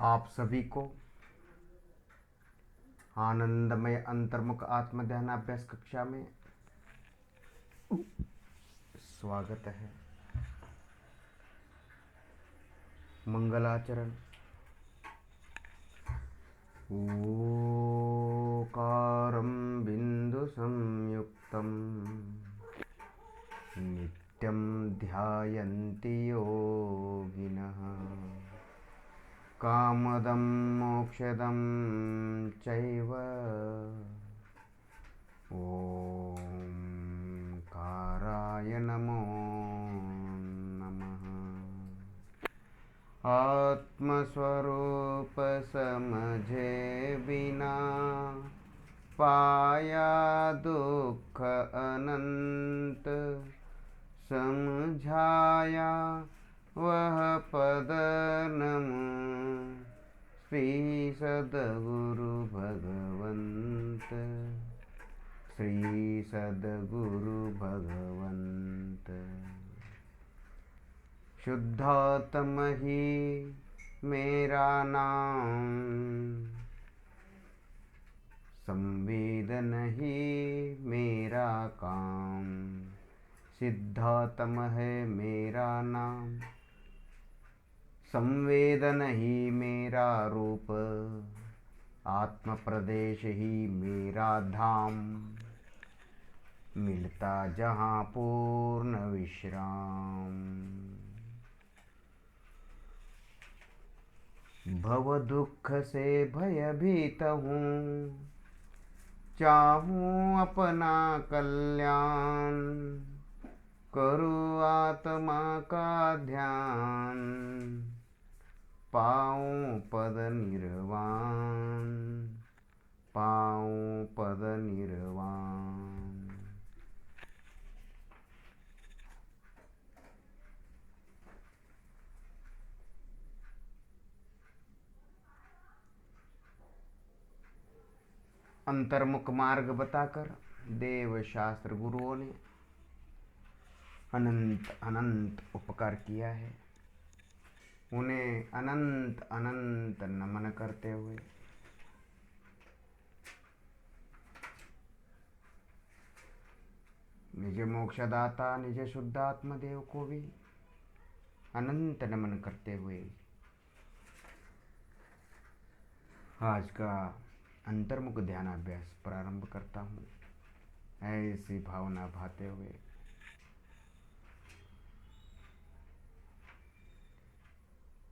आप सभी को आनंदमय अंतर्मुख आत्म ध्यानाभ्यास कक्षा में स्वागत है। मंगलाचरण। ओकारं बिंदु संयुक्तं नित्यं ध्यायन्ति योगिनः कामदं मोक्षदं चैव ओंकाराय नमो नमः। आत्मस्वरूप समझे बिना पाया दुख अनंत, समझाया वह पद नमो श्री सद्गुरु भगवंत, श्री सद्गुरु भगवंत। शुद्धात्म ही मेरा नाम, संवेदन ही मेरा काम। सिद्धात्म है मेरा नाम, संवेदन ही मेरा रूप, आत्म प्रदेश ही मेरा धाम। मिलता जहाँ पूर्ण विश्राम। भव दुख से भयभीत हूँ, चाहूँ अपना कल्याण। करूँ आत्मा का ध्यान, पाऊँ पद निर्वाण, पाऊँ पद निर्वाण। अंतर्मुख मार्ग बताकर देव शास्त्र गुरुओं ने अनंत अनंत उपकार किया है। उन्हें अनंत अनंत नमन करते हुए निज मोक्षदाता निज शुद्धात्म देव को भी अनंत नमन करते हुए आज का अंतर्मुख ध्यानाभ्यास प्रारंभ करता हूँ। ऐसी भावना भाते हुए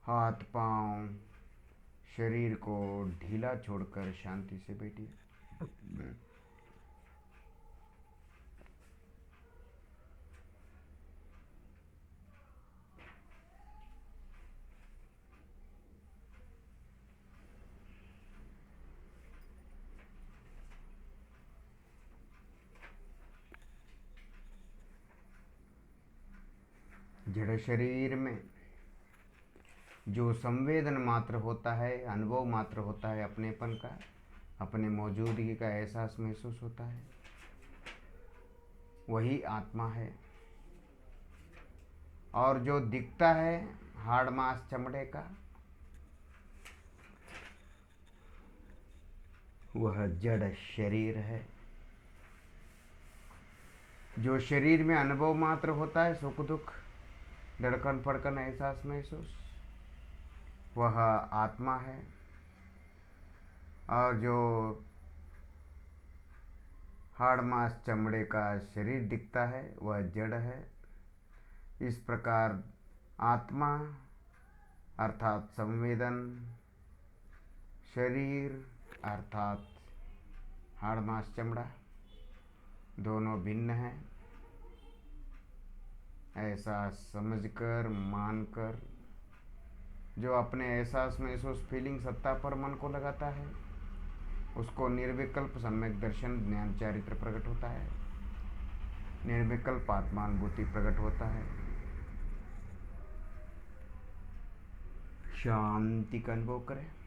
हाथ पांव शरीर को ढीला छोड़कर शांति से बैठिए। जड़ शरीर में जो संवेदन मात्र होता है, अनुभव मात्र होता है अपनेपन का, अपने मौजूदगी का एहसास महसूस होता है, वही आत्मा है। और जो दिखता है हाड़ मांस चमड़े का, वह जड़ शरीर है। जो शरीर में अनुभव मात्र होता है, सुख दुख धड़कन फड़कन एहसास महसूस, वह आत्मा है। और जो हाड़ मांस चमड़े का शरीर दिखता है, वह जड़ है। इस प्रकार आत्मा अर्थात संवेदन, शरीर अर्थात हाड़ मांस चमड़ा, दोनों भिन्न हैं। ऐसा समझकर मानकर जो अपने एहसास महसूस फीलिंग सत्ता पर मन को लगाता है, उसको निर्विकल्प सम्यक दर्शन ज्ञान चारित्र प्रकट होता है। निर्विकल्प आत्मानुभूति प्रकट होता है। शांति का अनुभव करें।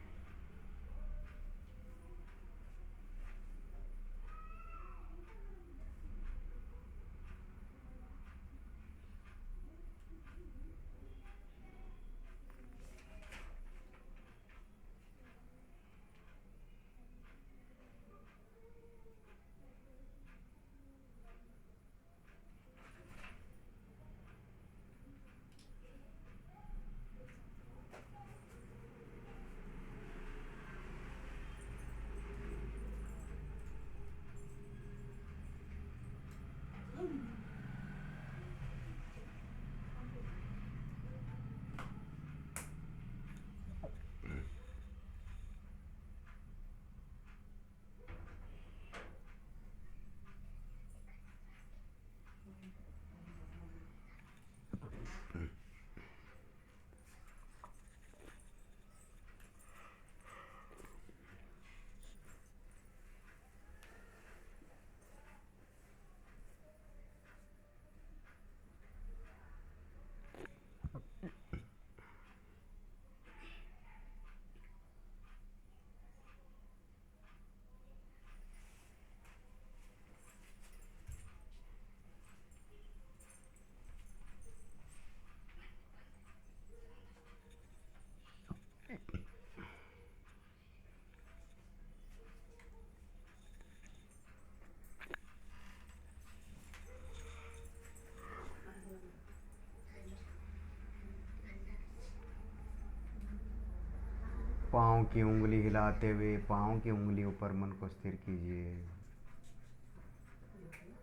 पाँव की उंगली हिलाते हुए पाँव की उंगलियों पर मन को स्थिर कीजिए।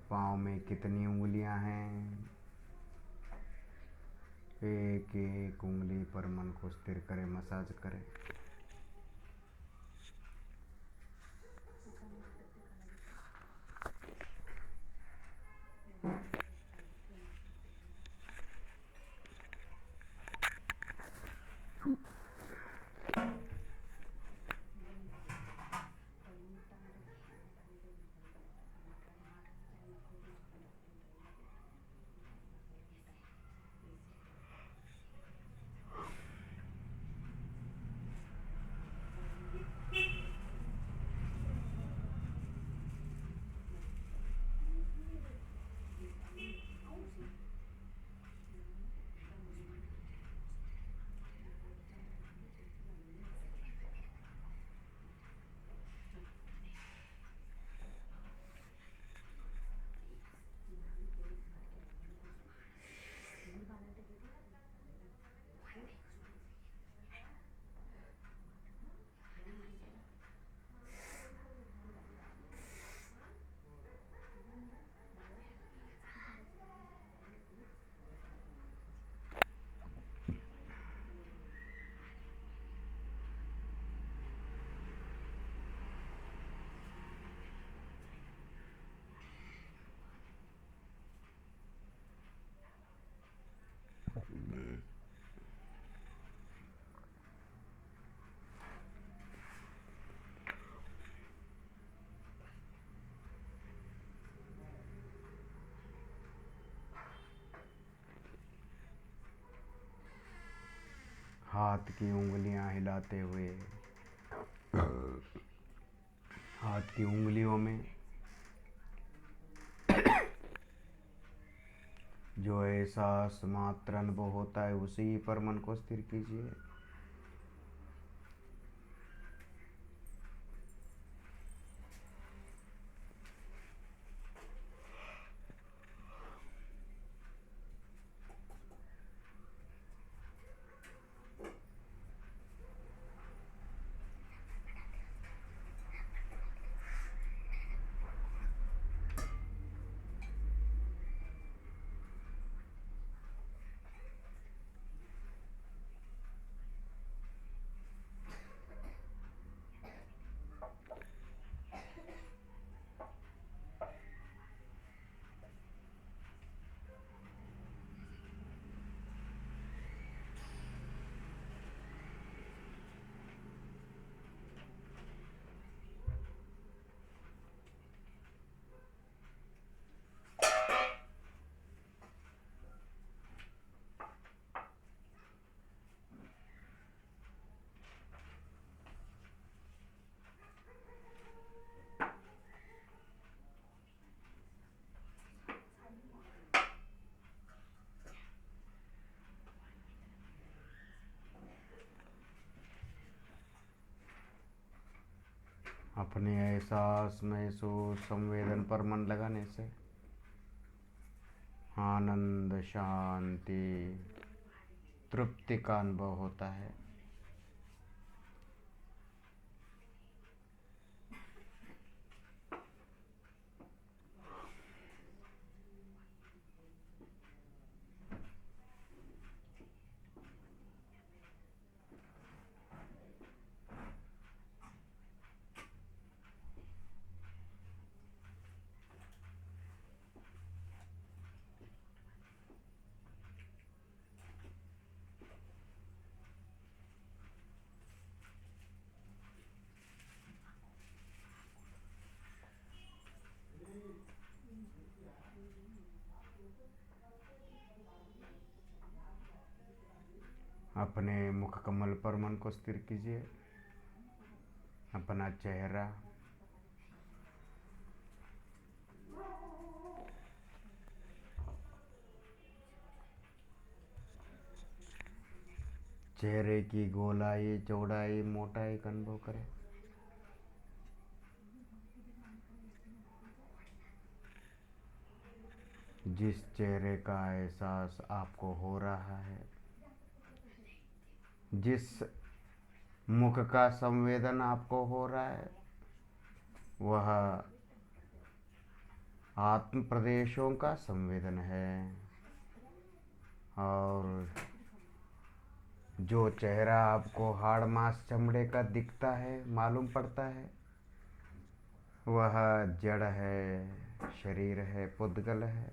पाँव में कितनी उंगलियां हैं? एक एक उंगली पर मन को स्थिर करें, मसाज करें। हाथ की उंगलियां हिलाते हुए हाथ की उंगलियों में जो एहसास मात्र अनुभव होता है उसी पर मन को स्थिर कीजिए। अपने एहसास महसूस संवेदन पर मन लगाने से आनंद, शांति, तृप्ति का अनुभव होता है। अपने मुख कमल पर मन को स्थिर कीजिए। अपना चेहरा, चेहरे की गोलाई, चौड़ाई, मोटाई का अनुभव करें। जिस चेहरे का एहसास आपको हो रहा है, जिस मुख का संवेदन आपको हो रहा है, वह आत्म प्रदेशों का संवेदन है। और जो चेहरा आपको हाड़ मांस चमड़े का दिखता है, मालूम पड़ता है, वह जड़ है, शरीर है, पुद्गल है।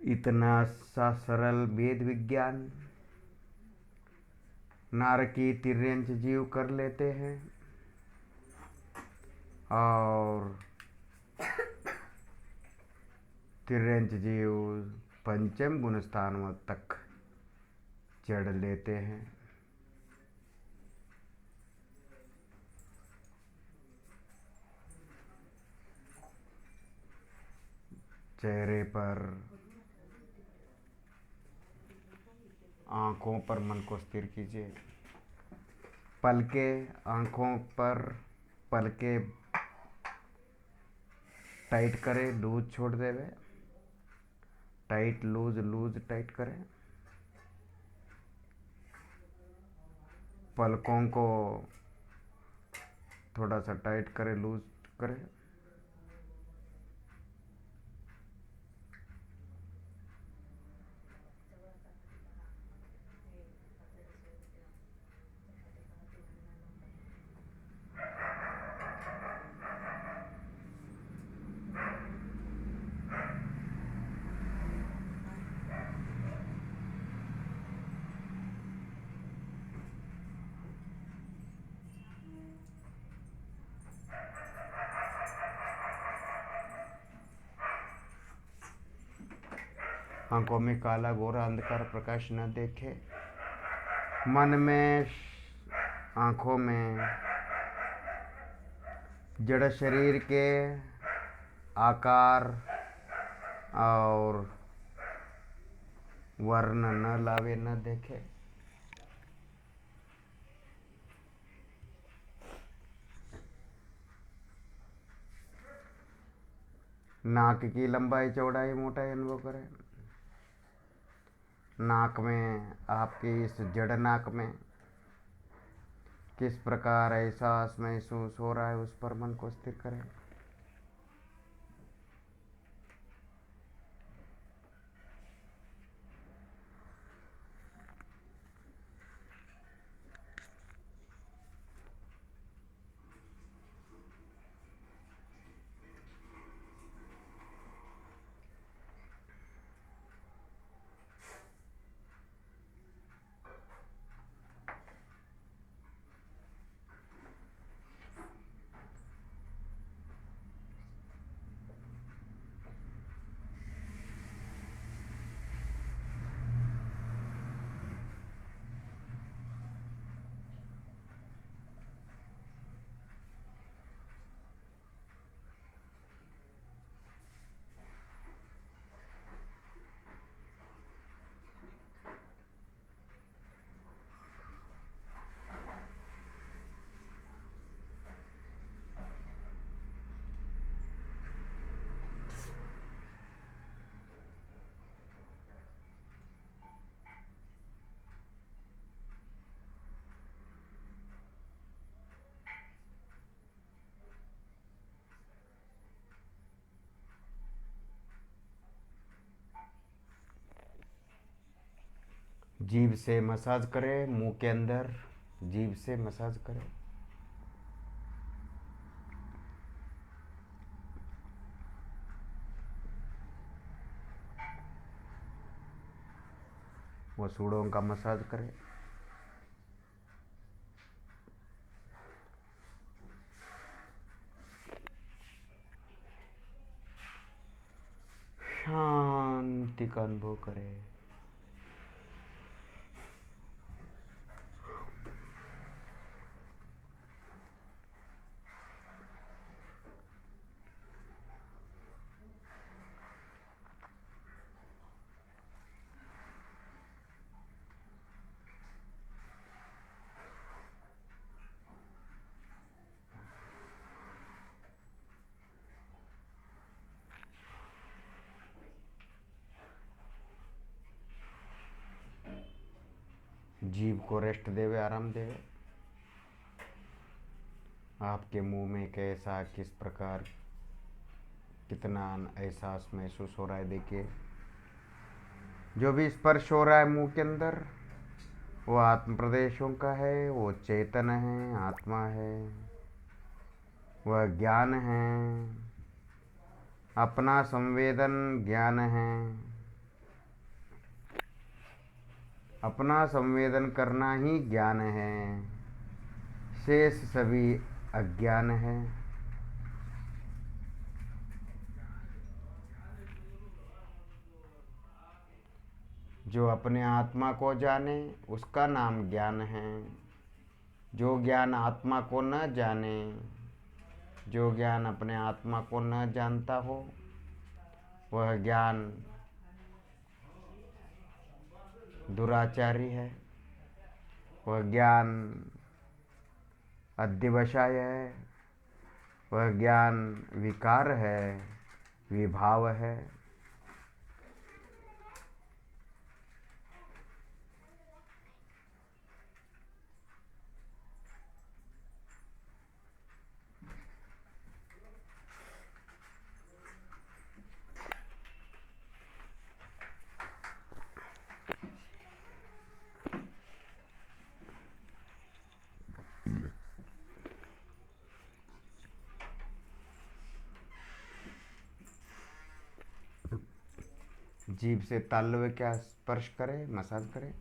इतना सा सरल वेद विज्ञान नारकी तिर्यंच जीव कर लेते हैं और तिर्यंच जीव पंचम गुण स्थान तक चढ़ लेते हैं। चेहरे पर, आँखों पर मन को स्थिर कीजिए। पलके, आँखों पर पलके टाइट करें, लूज छोड़ देवे। टाइट लूज, लूज टाइट करें। पलकों को थोड़ा सा टाइट करें, लूज करें। आंखों में काला गोरा अंधकार प्रकाश न देखे। मन में, आंखों में जड़ शरीर के आकार और वर्ण न लावे, न देखे। नाक की लंबाई चौड़ाई मोटाई अनुभव करें। नाक में, आपकी इस जड़ नाक में किस प्रकार एहसास महसूस हो रहा है, उस पर मन को स्थिर करें। जीभ से मसाज करें, मुंह के अंदर जीभ से मसाज करें। वसूड़ों का मसाज करें। शांति का अनुभव करें। जीभ को रेस्ट देवे, आराम देवे। आपके मुंह में कैसा, किस प्रकार, कितना एहसास महसूस हो रहा है। देखिए, जो भी स्पर्श हो रहा है मुंह के अंदर, वो आत्म प्रदेशों का है, वो चेतन है, आत्मा है, वह ज्ञान है, अपना संवेदन ज्ञान है। अपना संवेदन करना ही ज्ञान है, शेष सभी अज्ञान है। जो अपने आत्मा को जाने उसका नाम ज्ञान है। जो ज्ञान आत्मा को न जाने, जो ज्ञान अपने आत्मा को न जानता हो, वह ज्ञान दुराचारी है। वह ज्ञान अध्यवसाय है। वह ज्ञान विकार है, विभाव है। जीभ से तालव्य क्या स्पर्श करे, मसाज करे।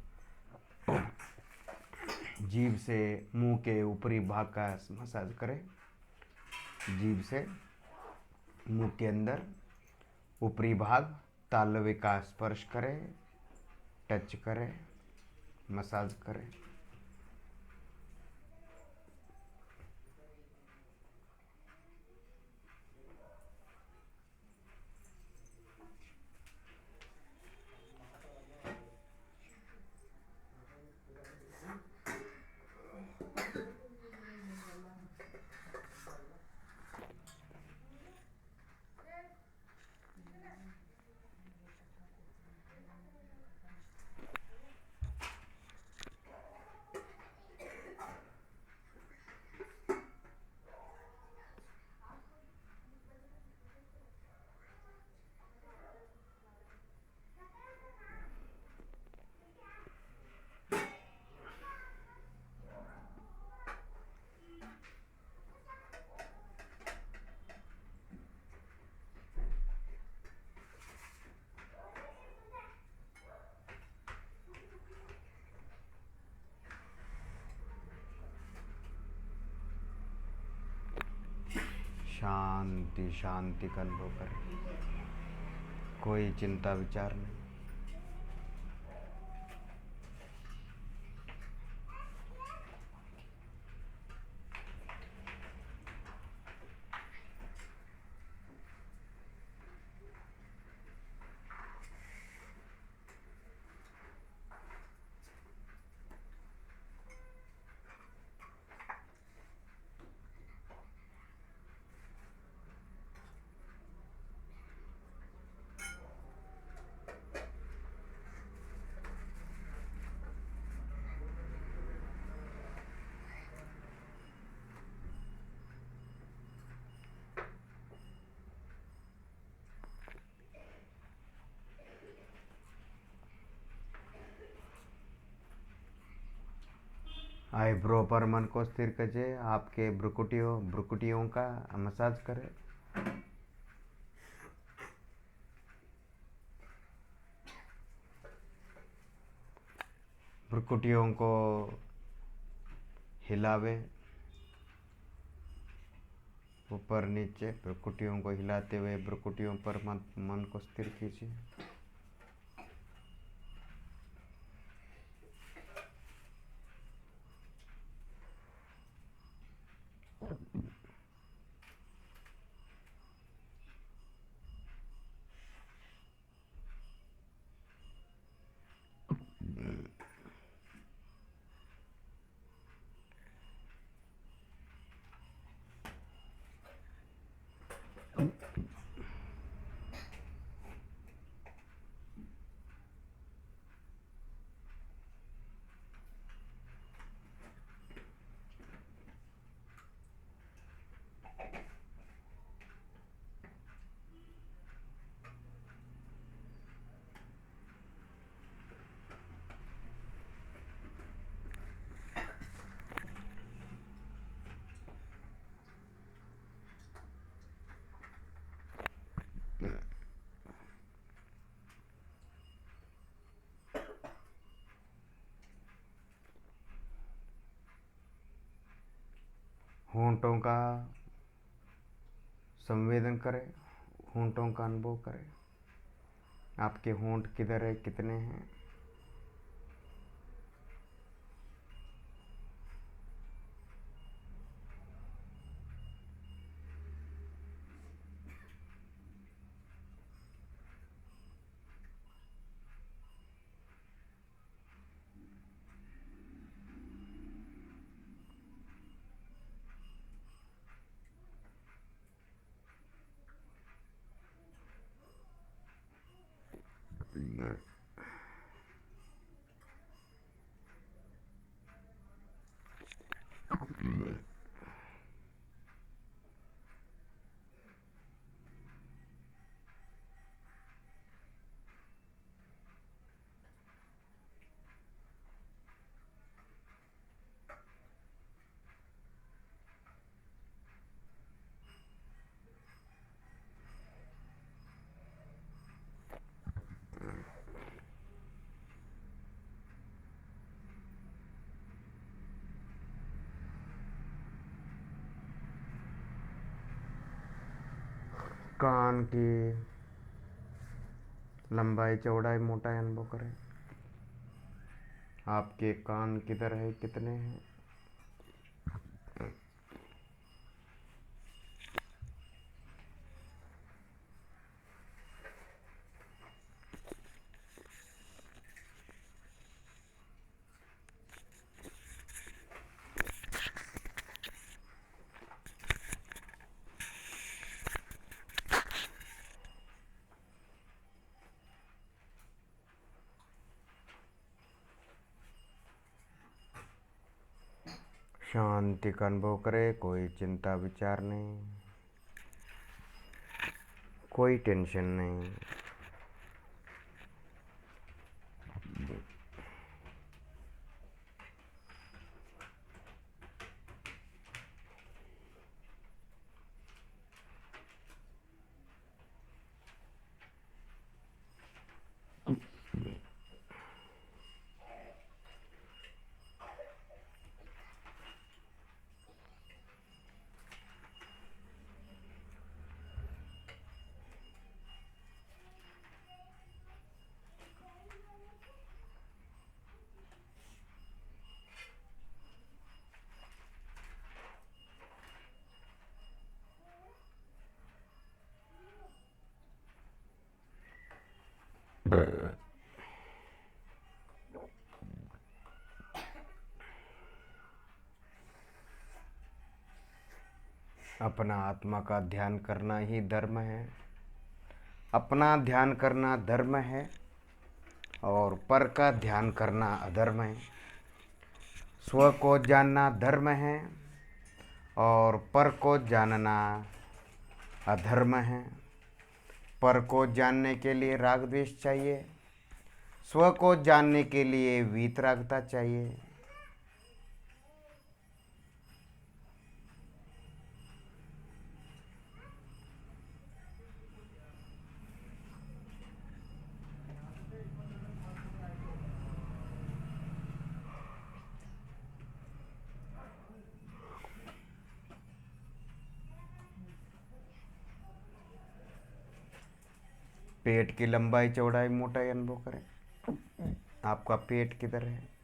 जीभ से मुंह के ऊपरी भाग का मसाज करे। जीभ से मुंह के अंदर ऊपरी भाग तालव्य का स्पर्श करे, टच करे, मसाज करे। शांति शांति का अनुभव करें। कोई चिंता विचार नहीं। आईब्रो पर मन को स्थिर कीजिए। आपके भ्रुकुटियों का मसाज करें। भ्रुकुटियों को हिलावे, ऊपर नीचे भ्रुकुटियों को हिलाते हुए भ्रुकुटियों पर मन को स्थिर कीजिए। होंठों का संवेदन करें, होंठों का अनुभव करें। आपके होंठ किधर है, कितने हैं। कान की लंबाई, चौड़ाई, मोटाई अनुभव करें। आपके कान किधर है, कितने हैं। शांति का अनुभव करें, कोई चिंता विचार नहीं, कोई टेंशन नहीं। अपना आत्मा का ध्यान करना ही धर्म है। अपना ध्यान करना धर्म है और पर का ध्यान करना अधर्म है। स्व को जानना धर्म है और पर को जानना अधर्म है। पर को जानने के लिए राग द्वेष चाहिए, स्व को जानने के लिए वीतरागता चाहिए। पेट की लंबाई, चौड़ाई, मोटाई अनुभव करें। आपका पेट किधर है।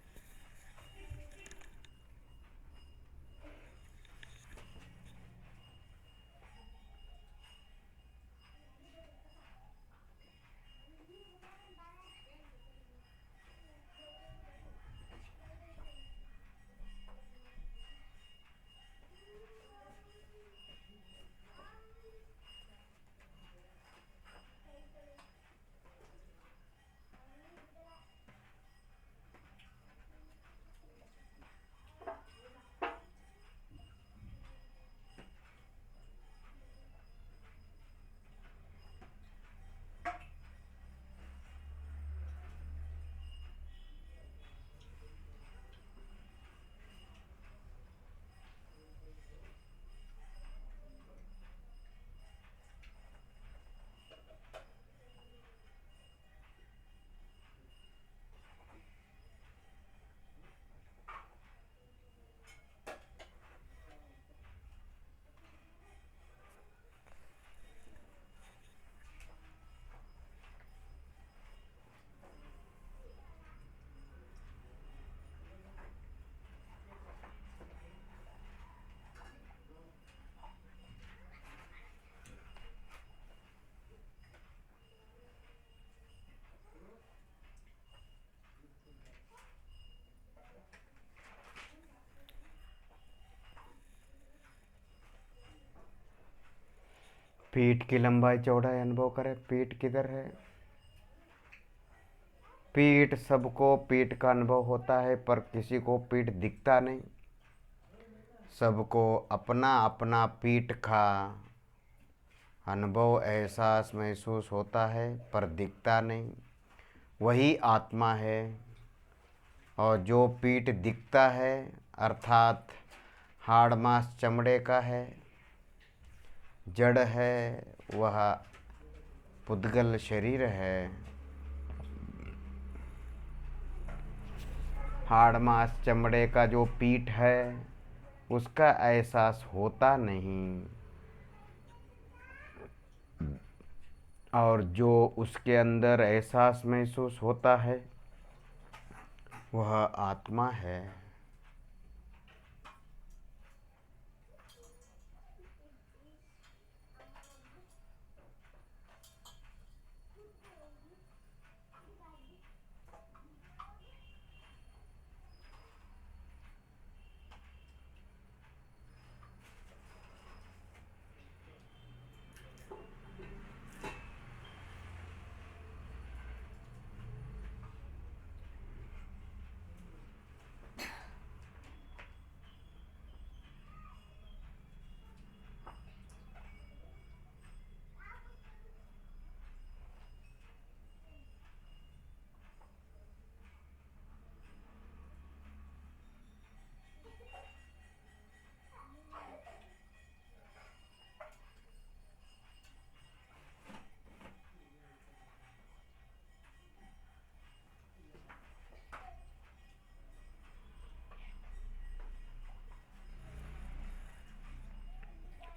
पीठ की लंबाई चौड़ाई अनुभव करें। पीठ किधर है? पीठ, सबको पीठ का अनुभव होता है, पर किसी को पीठ दिखता नहीं। सबको अपना अपना पीठ का अनुभव, एहसास महसूस होता है, पर दिखता नहीं। वही आत्मा है। और जो पीठ दिखता है अर्थात हाड़ मांस चमड़े का है, जड़ है, वह पुद्गल शरीर है। हाड़ मांस चमड़े का जो पीठ है उसका एहसास होता नहीं, और जो उसके अंदर एहसास महसूस होता है वह आत्मा है।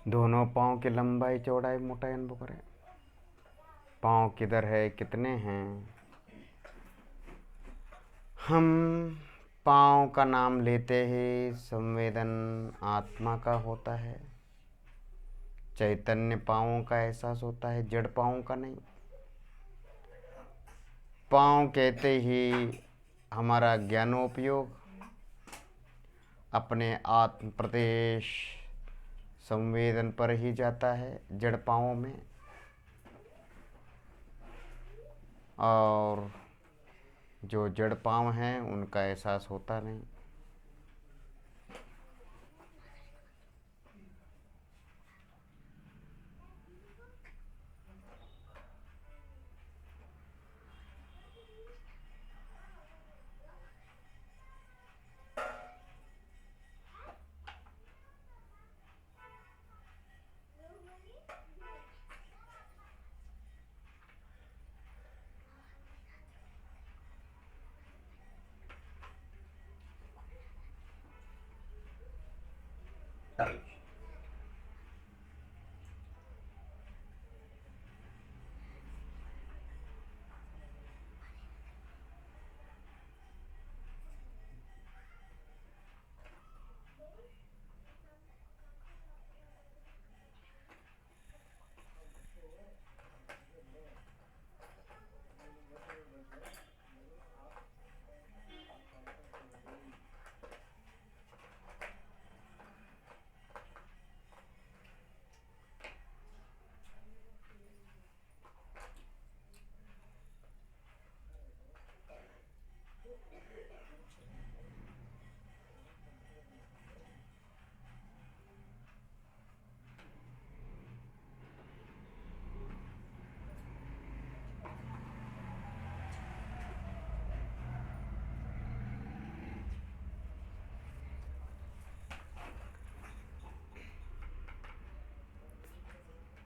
दोनों पाँव की लंबाई चौड़ाई मोटाई अनुभव करें। पाँव किधर है, कितने हैं? हम पाँव का नाम लेते ही संवेदन आत्मा का होता है। चैतन्य पाँवों का एहसास होता है, जड़ पाँवों का नहीं। पाँव कहते ही हमारा ज्ञानोपयोग अपने आत्म प्रदेश संवेदन पर ही जाता है, जड़ पाँवों में। और जो जड़ पाँव हैं उनका एहसास होता नहीं।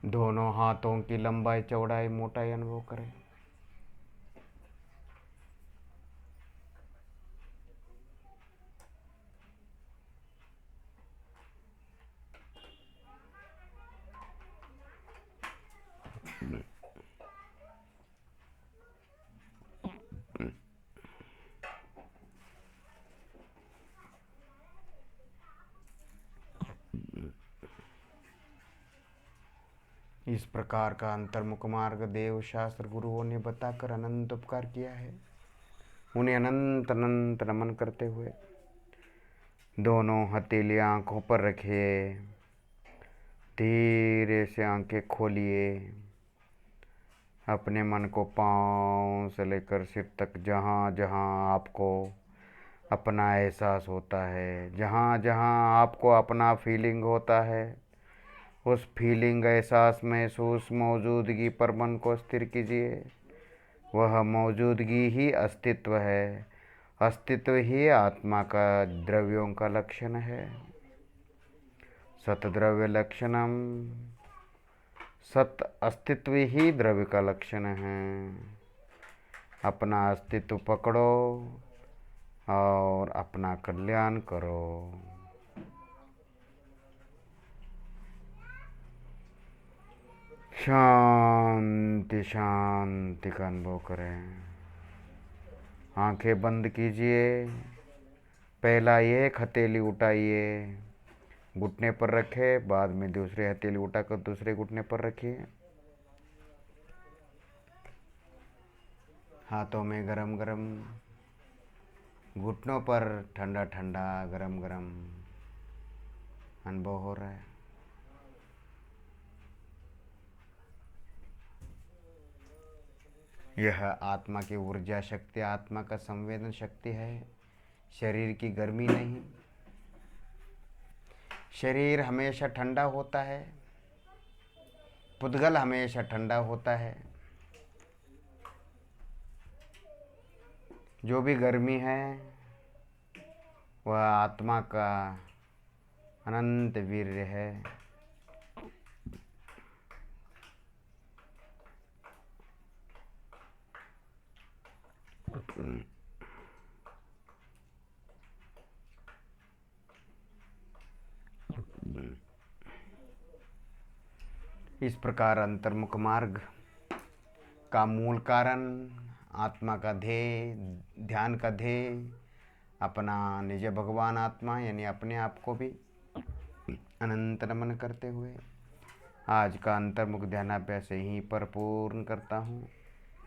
दोनों हाथों की लंबाई चौड़ाई मोटाई अनुभव करें। इस प्रकार का अंतर्मुख मार्ग देव शास्त्र गुरुओं ने बताकर अनंत उपकार किया है। उन्हें अनंत अनंत नमन करते हुए दोनों हथेली आंखों पर रखिए। धीरे से आंखें खोलिए। अपने मन को पाँव से लेकर सिर तक जहाँ जहाँ आपको अपना एहसास होता है, जहाँ जहाँ आपको अपना फीलिंग होता है, उस फीलिंग एहसास महसूस मौजूदगी पर मन को स्थिर कीजिए। वह मौजूदगी ही अस्तित्व है। अस्तित्व ही आत्मा का द्रव्यों का लक्षण है। सतद्रव्य लक्षणम, सत अस्तित्व ही द्रव्य का लक्षण है। अपना अस्तित्व पकड़ो और अपना कल्याण करो। शांति शांति का अनुभव करें। आंखें बंद कीजिए। पहला एक हथेली उठाइए, घुटने पर रखे, बाद में दूसरे हथेली उठाकर दूसरे घुटने पर रखिए। हाथों में गरम गरम, घुटनों पर ठंडा ठंडा गरम गरम अनुभव हो रहा है। यह आत्मा की ऊर्जा शक्ति, आत्मा का संवेदन शक्ति है, शरीर की गर्मी नहीं। शरीर हमेशा ठंडा होता है, पुद्गल हमेशा ठंडा होता है। जो भी गर्मी है वह आत्मा का अनंत वीर्य है। इस प्रकार अंतर्मुख मार्ग का मूल कारण, आत्मा का ध्येय, ध्यान का ध्येय, अपना निज भगवान आत्मा यानी अपने आप को भी अनंत नमन करते हुए आज का अंतर्मुख ध्यानाभ्यास यहीं पर पूर्ण करता हूँ,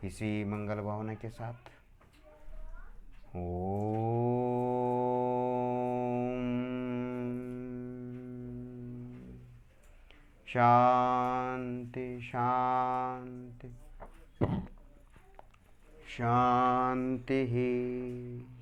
इसी मंगल भावना के साथ। शांति शांति शांति ही।